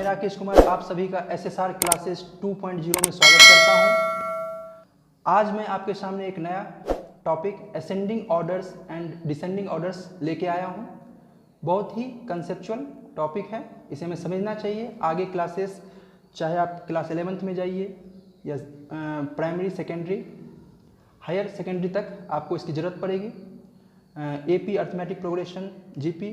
राकेश कुमार आप सभी का SSR क्लासेस 2.0 में स्वागत करता हूं। आज मैं आपके सामने एक नया topic ascending orders and descending orders लेके आया हूं। बहुत ही कंसेप्चुअल टॉपिक है, इसे हमें समझना चाहिए। आगे क्लासेस चाहे आप क्लास 11th में जाइए या प्राइमरी सेकेंडरी हायर सेकेंडरी तक आपको इसकी ज़रूरत पड़ेगी। AP arithmetic progression, GP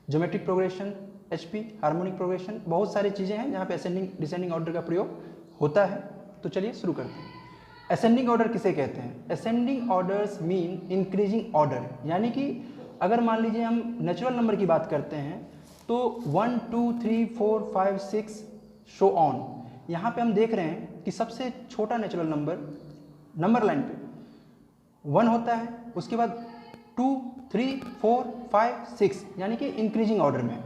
geometric progression, HP harmonic progression, बहुत सारी चीज़ें हैं जहाँ पे असेंडिंग डिसेंडिंग ऑर्डर का प्रयोग होता है। तो चलिए शुरू करते हैं। असेंडिंग ऑर्डर किसे कहते हैं? Ascending orders mean increasing order, यानी कि अगर मान लीजिए हम नेचुरल नंबर की बात करते हैं तो 1 2 3 4 5 6 शो ऑन। यहाँ पे हम देख रहे हैं कि सबसे छोटा नेचुरल नंबर लाइन पे 1 होता है, उसके बाद 2 3 4 5 6, यानी कि इंक्रीजिंग ऑर्डर में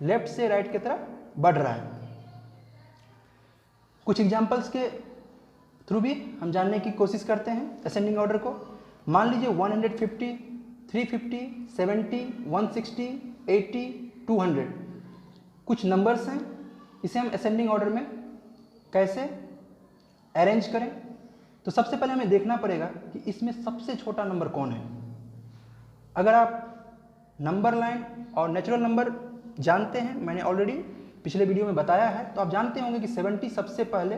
लेफ्ट से राइट की तरफ बढ़ रहा है। कुछ एग्जांपल्स के थ्रू भी हम जानने की कोशिश करते हैं असेंडिंग ऑर्डर को। मान लीजिए 150, 350, 70, 160, 80, 200 कुछ नंबर्स हैं। इसे हम असेंडिंग ऑर्डर में कैसे अरेंज करें? तो सबसे पहले हमें देखना पड़ेगा कि इसमें सबसे छोटा नंबर कौन है। अगर आप नंबर लाइन और नेचुरल नंबर जानते हैं, मैंने ऑलरेडी पिछले वीडियो में बताया है, तो आप जानते होंगे कि 70 सबसे पहले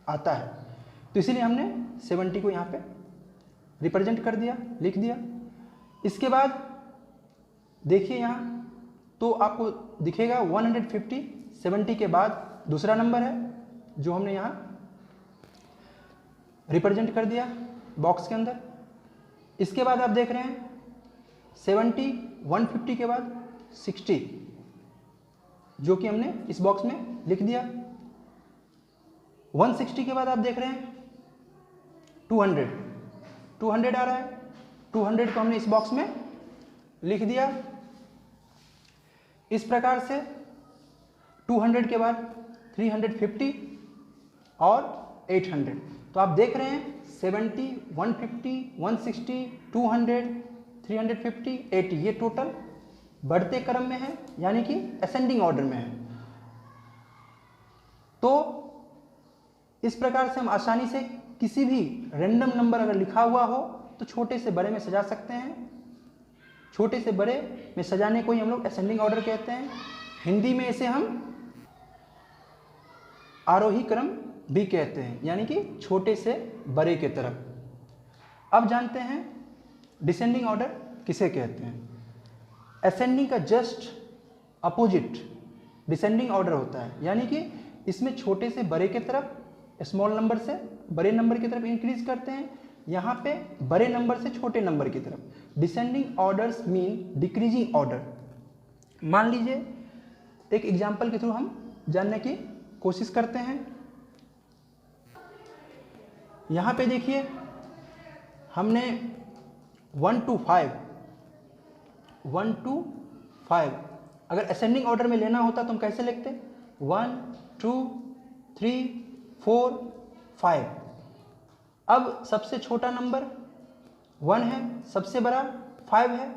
आता है। तो इसीलिए हमने 70 को यहाँ पे रिप्रेजेंट कर दिया, लिख दिया। इसके बाद देखिए यहाँ तो आपको दिखेगा 150, 70 के बाद दूसरा नंबर है जो हमने यहाँ रिप्रेजेंट कर दिया बॉक्स के अंदर। इसके बाद आप देख रहे हैं 70, 150 के बाद 60, जो कि हमने इस बॉक्स में लिख दिया। 160 के बाद आप देख रहे हैं 200 आ रहा है, 200 को हमने इस बॉक्स में लिख दिया। इस प्रकार से 200 के बाद 350 और 800। तो आप देख रहे हैं 70, 150, 160, 200, 350, 80, ये टोटल बढ़ते क्रम में है, यानी कि असेंडिंग ऑर्डर में है। तो इस प्रकार से हम आसानी से किसी भी रैंडम नंबर अगर लिखा हुआ हो तो छोटे से बड़े में सजा सकते हैं। छोटे से बड़े में सजाने को ही हम लोग असेंडिंग ऑर्डर कहते हैं। हिंदी में इसे हम आरोही क्रम भी कहते हैं, यानी कि छोटे से बड़े के तरफ। अब जानते हैं डिसेंडिंग ऑर्डर किसे कहते हैं। असेंडिंग का जस्ट अपोजिट डिसेंडिंग ऑर्डर होता है, यानी कि इसमें छोटे से बड़े की तरफ, स्मॉल नंबर से बड़े नंबर की तरफ इंक्रीज करते हैं, यहाँ पे बड़े नंबर से छोटे नंबर की तरफ। Descending orders mean decreasing order. मान लीजिए एक एग्जाम्पल के थ्रू हम जानने की कोशिश करते हैं। यहाँ पे देखिए हमने 1 to 5 अगर असेंडिंग ऑर्डर में लेना होता तो हम कैसे लिखते? 1 2 3 4 5। अब सबसे छोटा नंबर 1 है, सबसे बड़ा 5 है,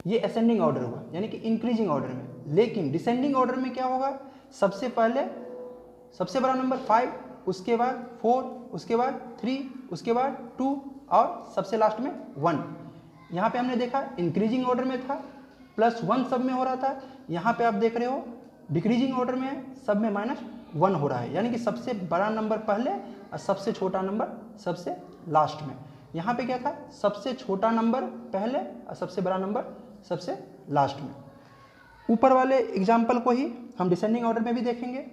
ये असेंडिंग ऑर्डर हुआ, यानी कि इंक्रीजिंग ऑर्डर में। लेकिन डिसेंडिंग ऑर्डर में क्या होगा? सबसे पहले सबसे बड़ा नंबर 5, उसके बाद 4, उसके बाद 3, उसके बाद 2 और सबसे लास्ट में 1। यहाँ पे हमने देखा इंक्रीजिंग ऑर्डर में था, +1 सब में हो रहा था। यहाँ पे आप देख रहे हो डिक्रीजिंग ऑर्डर में है, सब में -1 हो रहा है, यानी कि सबसे बड़ा नंबर पहले और सबसे छोटा नंबर सबसे लास्ट में। यहाँ पे क्या था? सबसे छोटा नंबर पहले और सबसे बड़ा नंबर सबसे लास्ट में। ऊपर वाले एग्जाम्पल को ही हम डिसेंडिंग ऑर्डर में भी देखेंगे।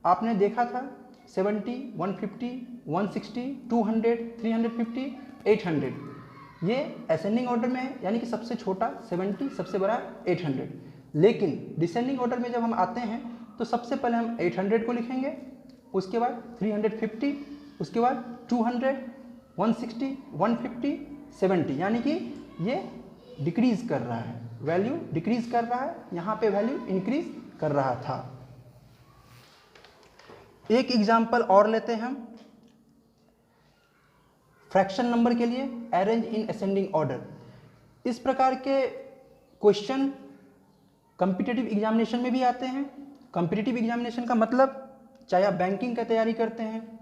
आपने देखा था 70, 150, 160, 200, 350, 800, ये असेंडिंग ऑर्डर में है, यानी कि सबसे छोटा 70, सबसे बड़ा 800। लेकिन डिसेंडिंग ऑर्डर में जब हम आते हैं तो सबसे पहले हम 800 को लिखेंगे, उसके बाद 350, उसके बाद 200, 160, 150, 70, यानी कि ये डिक्रीज कर रहा है, वैल्यू डिक्रीज कर रहा है, यहाँ पे वैल्यू इंक्रीज कर रहा था। एक एग्जाम्पल और लेते हैं हम फ्रैक्शन नंबर के लिए, अरेंज इन असेंडिंग ऑर्डर। इस प्रकार के क्वेश्चन कॉम्पिटिटिव एग्जामिनेशन में भी आते हैं। कॉम्पिटिटिव एग्जामिनेशन का मतलब, चाहे आप बैंकिंग का तैयारी करते हैं,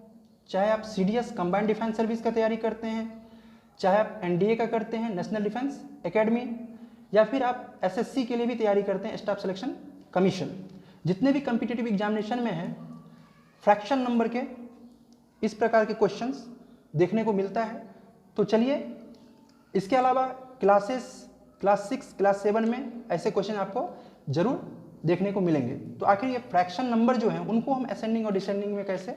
चाहे आप CDS कंबाइंड डिफेंस सर्विस का तैयारी करते हैं, चाहे आप NDA का करते हैं नेशनल डिफेंस एकेडमी, या फिर आप SSC के लिए भी तैयारी करते हैं स्टाफ सिलेक्शन कमीशन, जितने भी कॉम्पिटिटिव एग्जामिनेशन में हैं फ्रैक्शन नंबर के इस प्रकार के क्वेश्चंस देखने को मिलता है। तो चलिए, इसके अलावा क्लास 6 क्लास 7 में ऐसे क्वेश्चन आपको जरूर देखने को मिलेंगे। तो आखिर ये फ्रैक्शन नंबर जो हैं उनको हम असेंडिंग और डिसेंडिंग में कैसे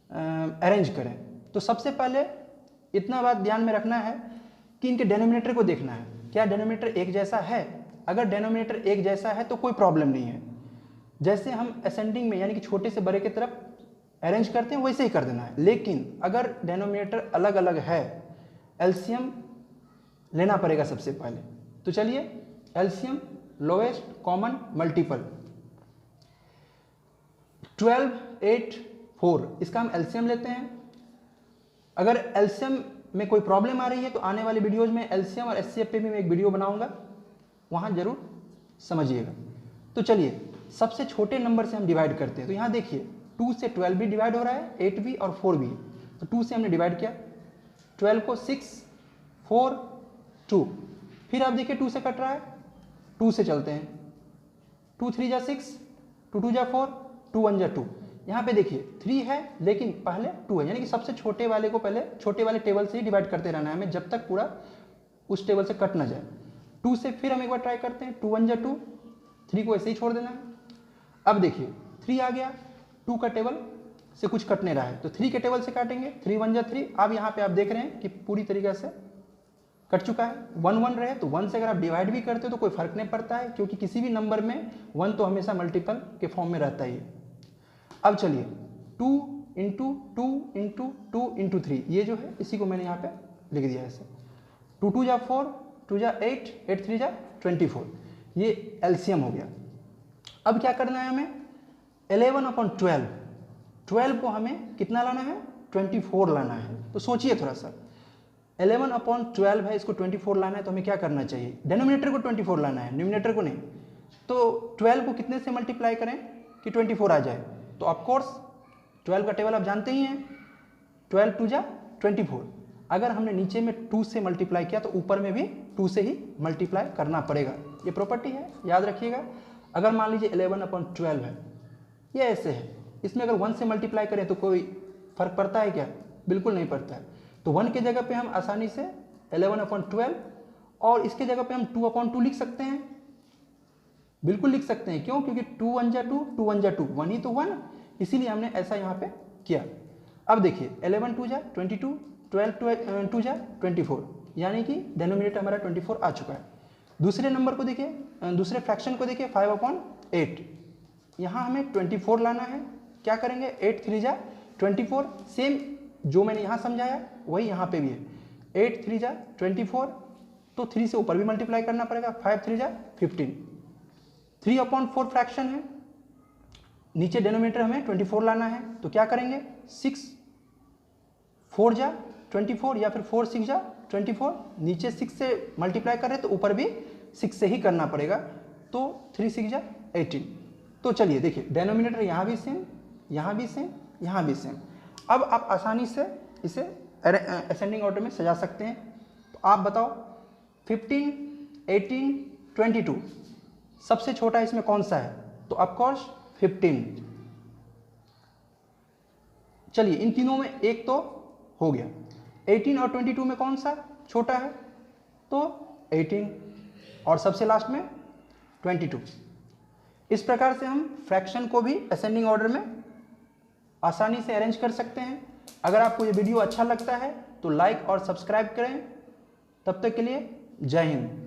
अरेंज करें। तो सबसे पहले इतना बात ध्यान में रखना है कि इनके डेनोमिनेटर को देखना है, क्या डेनोमिनेटर एक जैसा है। अगर डेनोमिनेटर एक जैसा है तो कोई प्रॉब्लम नहीं है, जैसे हम असेंडिंग में यानी कि छोटे से बड़े की तरफ अरेंज करते हैं वैसे ही कर देना है। लेकिन अगर डेनोमिनेटर अलग अलग है, एलसीएम लेना पड़ेगा सबसे पहले। तो चलिए, एलसीएम लोएस्ट कॉमन मल्टीपल 12, 8, 4, इसका हम एलसीएम लेते हैं। अगर एलसीएम में कोई प्रॉब्लम आ रही है तो आने वाले वीडियोज में एलसीएम और एचसीएफ पे भी मैं एक वीडियो बनाऊंगा, वहां जरूर समझिएगा। तो चलिए, सबसे छोटे नंबर से हम डिवाइड करते हैं। तो यहाँ देखिए 2 से 12 भी डिवाइड हो रहा है, 8 भी और 4 भी। तो 2 से हमने डिवाइड किया, 12 को 6, 4, 2। फिर आप देखिए 2 से कट रहा है, 2 से चलते हैं, 2 3 जा 6, 2 2 जा 4, 2 1 जा 2। यहाँ पे देखिए 3 है लेकिन पहले 2 है, यानी कि सबसे छोटे वाले को पहले छोटे वाले टेबल से ही डिवाइड करते रहना है हमें जब तक पूरा उस टेबल से कट ना जाए। 2 से फिर हम एक बार ट्राई करते हैं, 2 1 जा 2, 3 को ऐसे ही छोड़ देना है। अब देखिए 3 आ गया, 2 का टेबल से कुछ कट नहीं रहा है तो 3 के टेबल से काटेंगे, 3 1 जा 3। अब यहाँ पे आप देख रहे हैं कि पूरी तरीके से कट चुका है। 1 1 रहे तो 1 से अगर आप डिवाइड भी करते हो तो कोई फर्क नहीं पड़ता है, क्योंकि किसी भी नंबर में 1 तो हमेशा मल्टीपल के फॉर्म में रहता ही है। अब चलिए 2 इंटू 2 इंटू 2 इंटू 3, ये जो है इसी को मैंने यहाँ पे लिख दिया है ऐसे। 2 2 जा 4, 2 जा 8, 8 3 जा 24, ये एलसीएम हो गया। अब क्या करना है हमें, 11/12, 12 को हमें कितना लाना है, 24 लाना है। तो सोचिए थोड़ा सा, 11/12 है, इसको 24 लाना है तो हमें क्या करना चाहिए, डेनोमिनेटर को 24 लाना है, न्यूमिनेटर को नहीं। तो 12 को कितने से मल्टीप्लाई करें कि 24 आ जाए। तो ऑफकोर्स 12 का टेबल आप जानते ही हैं, 12 2 जा 24। अगर हमने नीचे में 2 से मल्टीप्लाई किया तो ऊपर में भी 2 से ही मल्टीप्लाई करना पड़ेगा, ये प्रॉपर्टी है, याद रखिएगा। अगर मान लीजिए 11/12 है, ये ऐसे है, इसमें अगर 1 से मल्टीप्लाई करें तो कोई फर्क पड़ता है क्या, बिल्कुल नहीं पड़ता है। तो 1 के जगह पे हम आसानी से 11/12 और इसके जगह पे हम 2/2 लिख सकते हैं, बिल्कुल लिख सकते हैं। क्यों, क्योंकि 2 1 जा 2, 2 1 जा 2, 1 ही तो 1, इसीलिए हमने ऐसा यहाँ पे किया। अब देखिए 11 2 जा 22, 12 2 जा 24, यानी कि डेनोमिनेटर हमारा 24 आ चुका है। दूसरे नंबर को देखिए, दूसरे फ्रैक्शन को देखिए 5/8, यहाँ हमें 24 लाना है। क्या करेंगे, 8 3 जा 24, सेम जो मैंने यहाँ समझाया वही यहाँ पे भी है। 8 3 जा 24, तो 3 से ऊपर भी मल्टीप्लाई करना पड़ेगा, 5 3 जा 15। 3/4 फ्रैक्शन है, नीचे डेनोमिनेटर हमें 24 लाना है। तो क्या करेंगे, 6 4 जा 24 या फिर 4 6 जा 24, नीचे 6 से मल्टीप्लाई कर रहे तो ऊपर भी 6 से ही करना पड़ेगा। तो 3 6 जा 18। तो चलिए देखिए, डेनोमिनेटर यहाँ भी सेम, यहाँ भी सेम, यहाँ भी सेम। अब आप आसानी से इसे असेंडिंग ऑर्डर में सजा सकते हैं। तो आप बताओ 15, 18, 22 सबसे छोटा इसमें कौन सा है, तो ऑफकोर्स 15। चलिए इन तीनों में एक तो हो गया, 18 और 22 में कौन सा छोटा है, तो 18, और सबसे लास्ट में 22। इस प्रकार से हम फ्रैक्शन को भी असेंडिंग ऑर्डर में आसानी से अरेंज कर सकते हैं। अगर आपको ये वीडियो अच्छा लगता है तो लाइक और सब्सक्राइब करें। तब तक के लिए जय हिंद।